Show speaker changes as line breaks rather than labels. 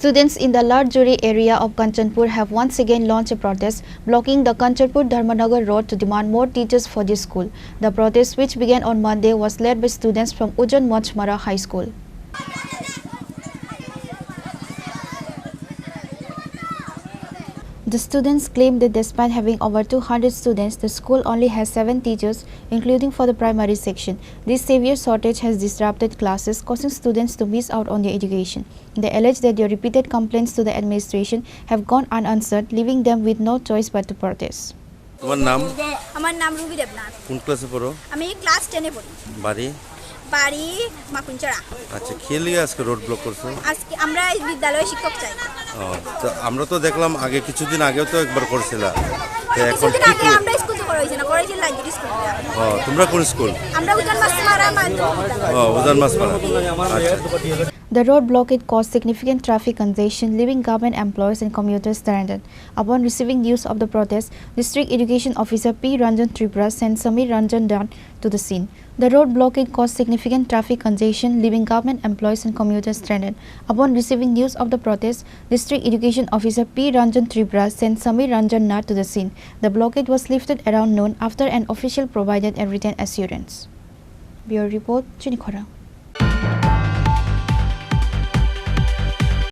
Students in the Laljuri area of Kanchanpur have once again launched a protest blocking the Kanchanpur-Dharmanagar road to demand more teachers for this school. The protest, which began on Monday, was led by students from Ujan Machmara High School. The students claim that despite having over 200 students, the school only has 7 teachers, including for the primary section. This severe shortage has disrupted classes, causing students to miss out on their education. They allege that their repeated complaints to the administration have gone unanswered, leaving them with no choice but to protest.
তোমার নাম?
আমার নাম Ruby Debnath.
কোন ক্লাসে পড়ো?
আমি class 10 এ পড়ি। বাড়ি মাকুনচড়া।
আচ্ছা, খেলি আজকে রোড ব্লক করছো?
আজকে আমরা বিদ্যালয়ে শিক্ষক চাই।
তো আমরা তো দেখলাম আগে কিছুদিন আগেও তো একবার করছিলা।
এখন কি আমরা স্কুলে করেছি না, করেছি লালজুরি স্কুলে।
তোমরা কোন স্কুল?
আমরা উজান মাছমারা মাধ্যমিক।
উজান মাছমারা। আচ্ছা।
The road blockade caused significant traffic congestion, leaving government employees and commuters stranded. Upon receiving news of the protest, District Education Officer P. Ranjan Tripura sent Samir Ranjan down to the scene. The road blockade caused significant traffic congestion, leaving government employees and commuters stranded. Upon receiving news of the protest, District Education Officer P. Ranjan Tripura sent Samir Ranjan to the scene. The blockade was lifted around noon after an official provided a written assurance. Bureau Report, Chini, Khorang.